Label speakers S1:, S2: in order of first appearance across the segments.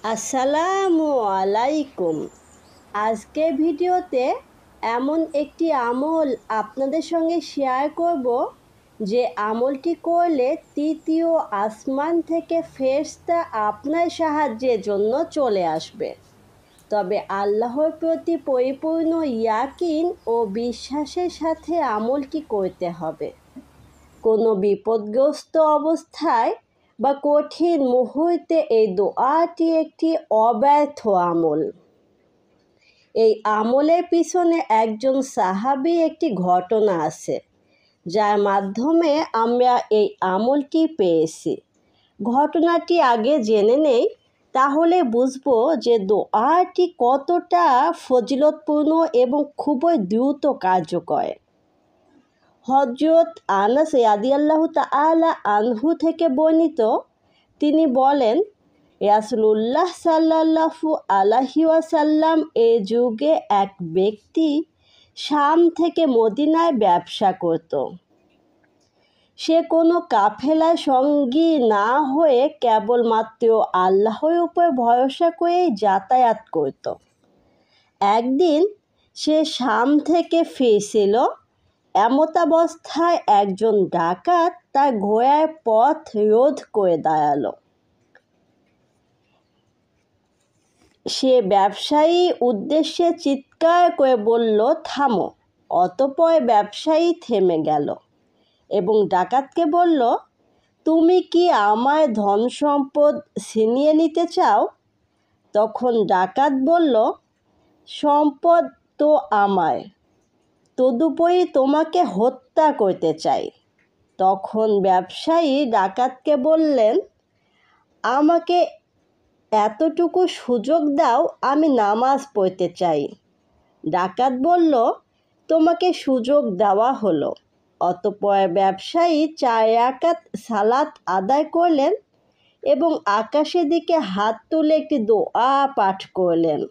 S1: আসসালামু আলাইকুম। আজকের ভিডিওতে এমন একটি আমল আপনাদের সঙ্গে শেয়ার করব যে আমলটি করলে তৃতীয় আসমান থেকে ফেরেশতা আপনার সাহায্যের জন্য চলে আসবে। তবে আল্লাহর প্রতি পরিপূর্ণ ইয়াকিন ও বিশ্বাসের সাথে আমলটি করতে হবে। কোনো বিপদগ্রস্ত অবস্থায় বা কঠিন মুহূর্তে এই দোয়াটি একটি অব্যর্থ আমল। এই আমলের পিছনে একজন সাহাবী একটি ঘটনা আছে, যার মাধ্যমে আমরা এই আমলটি পেয়েছি। ঘটনাটি আগে জেনে নেই, তাহলে বুঝবো যে দোয়াটি কতটা ফজিলতপূর্ণ এবং খুবই দ্রুত কার্যকর। হযরত আনাস রাদিয়াল্লাহু তাআলা আনহু থেকে বর্ণিত, তিনি বলেন, রাসূলুল্লাহ সাল্লাল্লাহু আলাইহি ওয়াসাল্লাম এর যুগে এক ব্যক্তি শাম থেকে মদিনায় ব্যবসা করত। সে কোনো কাফেলার সঙ্গী না হয়ে কেবলমাত্র আল্লাহর উপর ভরসা করেই যাতায়াত করত। একদিন সে শাম থেকে ফিরছিল। এমতাবস্থায় একজন ডাকাত তার ঘোড়ার পথ রোধ করে দাঁড়ালো। সে ব্যবসায়ী উদ্দেশ্যে চিৎকার করে বলল, থামো। অতঃপর ব্যবসায়ী থেমে গেল এবং ডাকাতকে বলল, তুমি কি আমার ধন সম্পদ ছিনিয়ে নিতে চাও? তখন ডাকাত বলল, সম্পদ তো আমার, তদুপরি তোমাকে হত্যা করতে চাই। তখন ব্যবসায়ী ডাকাতকে বললেন, আমাকে এতটুকু সুযোগ দাও, আমি নামাজ পড়তে চাই। ডাকাত বলল, তোমাকে সুযোগ দেওয়া হলো। অতঃপর ব্যবসায়ী 4 রাকাত সালাত আদায় করলেন এবং আকাশের দিকে হাত তুলে একটি দোয়া পাঠ করলেন।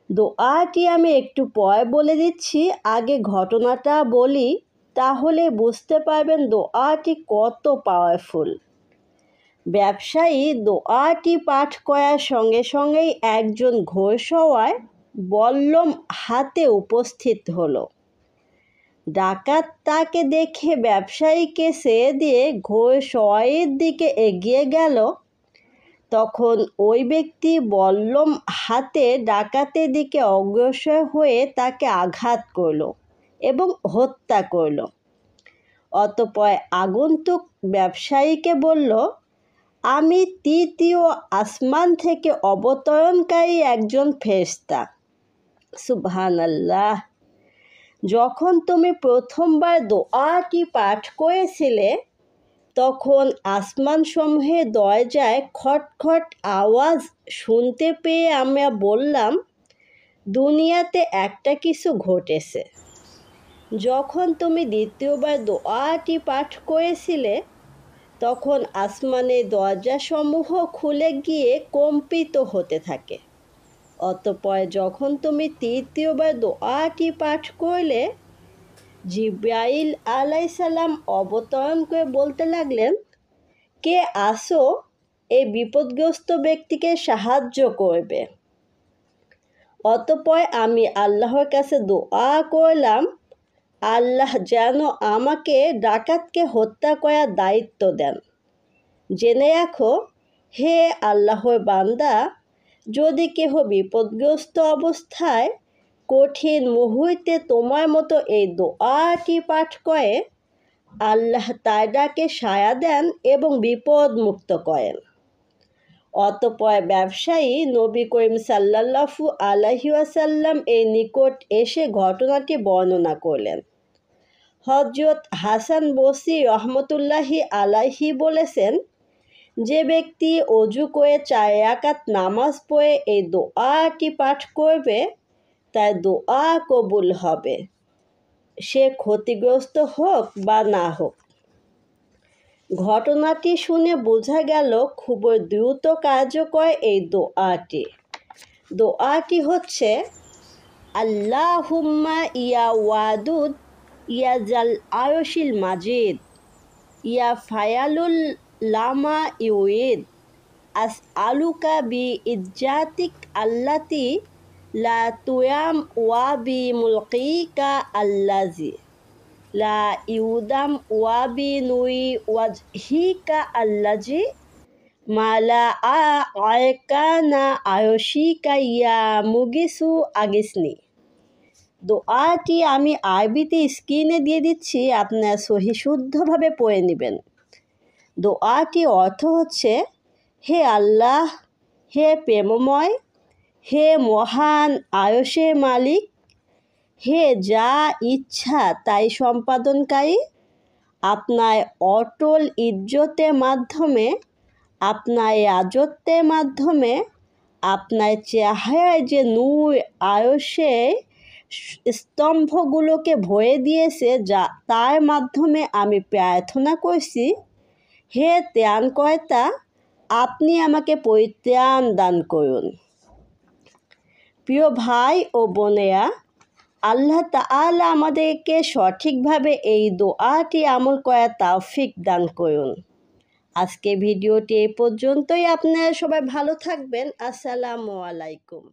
S1: দোয়াটি আমি একটু পরে বলে দিচ্ছি, আগে ঘটনাটা বলি, তাহলে বুঝতে পারবেন দোয়াটি কত পাওয়ারফুল। ব্যবসায়ী দোয়াটি পাঠ করার সঙ্গে সঙ্গেই একজন ঘোড়সওয়ার বল্লম হাতে উপস্থিত হলো। ডাকাত তাকে দেখে ব্যবসায়ীকে ছেড়ে দিয়ে ঘোড়সওয়ারের দিকে এগিয়ে গেল। তখন ওই ব্যক্তি বল্লম হাতে ডাকাতের দিকে অগ্রসর হয়ে তাকে আঘাত করল এবং হত্যা করল। অতঃপর আগন্তুক ব্যবসায়ীকে বলল, আমি তৃতীয় আসমান থেকে অবতরণকারী একজন ফেরেশতা। সুবহানাল্লাহ। যখন তুমি প্রথমবার দোয়াটি পাঠ করেছিলে, তখন আসমানসমূহের দরজায় খটখট আওয়াজ শুনতে পেয়ে আমরা বললাম, দুনিয়াতে একটা কিছু ঘটেছে। যখন তুমি দ্বিতীয়বার দোয়াটি পাঠ করেছিলে, তখন আসমানের দরজাসমূহ খুলে গিয়ে কম্পিত হতে থাকে। অতঃপর যখন তুমি তৃতীয়বার দোয়াটি পাঠ করলে, জিবরাইল আলাইহিস সালাম অবতরণ করে বলতে লাগলেন, কে আসো, এই বিপদগ্রস্ত ব্যক্তিকে সাহায্য করবে। অতঃপর আমি আল্লাহর কাছে দোয়া করলাম, আল্লাহ যেন আমাকে ডাকাতকে হত্যা করার দায়িত্ব দেন। জেনে রাখো, হে আল্লাহর বান্দা, যদি কেহ বিপদগ্রস্ত অবস্থায় কঠিন মুহূর্তে তোমার মতো এই দোয়াটি পাঠ করে, আল্লাহ তার ডাকে সাড়া দেন এবং বিপদ মুক্ত করেন। অতঃপর ব্যবসায়ী নবী করিম সাল্লাল্লাহু আলাইহি ওয়াসাল্লাম এর নিকট এসে ঘটনাটি বর্ণনা করলেন। হযরত হাসান বসরি রহমতুল্লাহি আলাইহি বলেছেন, যে ব্যক্তি ওযু করে 4 রাকাত নামাজ পড়ে এই দোয়াটি পাঠ করবে, তার দোয়া কবুল হবে, সে ক্ষতিগ্রস্ত হোক বা না হোক। ঘটনাটি শুনে বোঝা গেল খুবই দ্রুত কার্যকর এই দোয়াটি। দোয়াটি হচ্ছে, আল্লাহুম্মা ইয়া ওয়াদুদ ইয়া জাল আরশিল মাজিদ ইয়া ফায়ালুল লামা ইউরিদ আসআলুকা বিইজ্জাতিক আল্লাতি লা তুয়াম ওয়া বিমুলকিকা আল্লাজি লা ইউদাম ওয়া বিনুরি ওয়াজহিকা আল্লাজি মালা আয়কানা আয়সিকা ইয়া মুগিসু আগিসনি। দোয়াটি আমি আরবিতে স্ক্রিনে দিয়ে দিচ্ছি, আপনারা সহি শুদ্ধভাবে পড়ে নেবেন। দোয়াটি অর্থ হচ্ছে, হে আল্লাহ, হে প্রেমময়, হে মহান আরশের মালিক, হে যা ইচ্ছা তাই সম্পাদনকারী, আপনার অটল ইজ্জতের মাধ্যমে, আপনার রাজত্বের মাধ্যমে, আপনার চেহারায় যে নূর আরশের স্তম্ভগুলোকে ভরে দিয়েছে, যা তার মাধ্যমে আমি প্রার্থনা করছি, হে ত্রাণকর্তা, আপনি আমাকে পরিত্রাণ দান করুন। প্রিয় ভাই ও বোনেরা, আল্লাহ তাআলা আমাদেরকে সঠিকভাবে এই দোয়াটি আমল করার তৌফিক দান করুন। আজকে ভিডিওটি এই পর্যন্তই। আপনারা সবাই ভালো থাকবেন। আসসালামু আলাইকুম।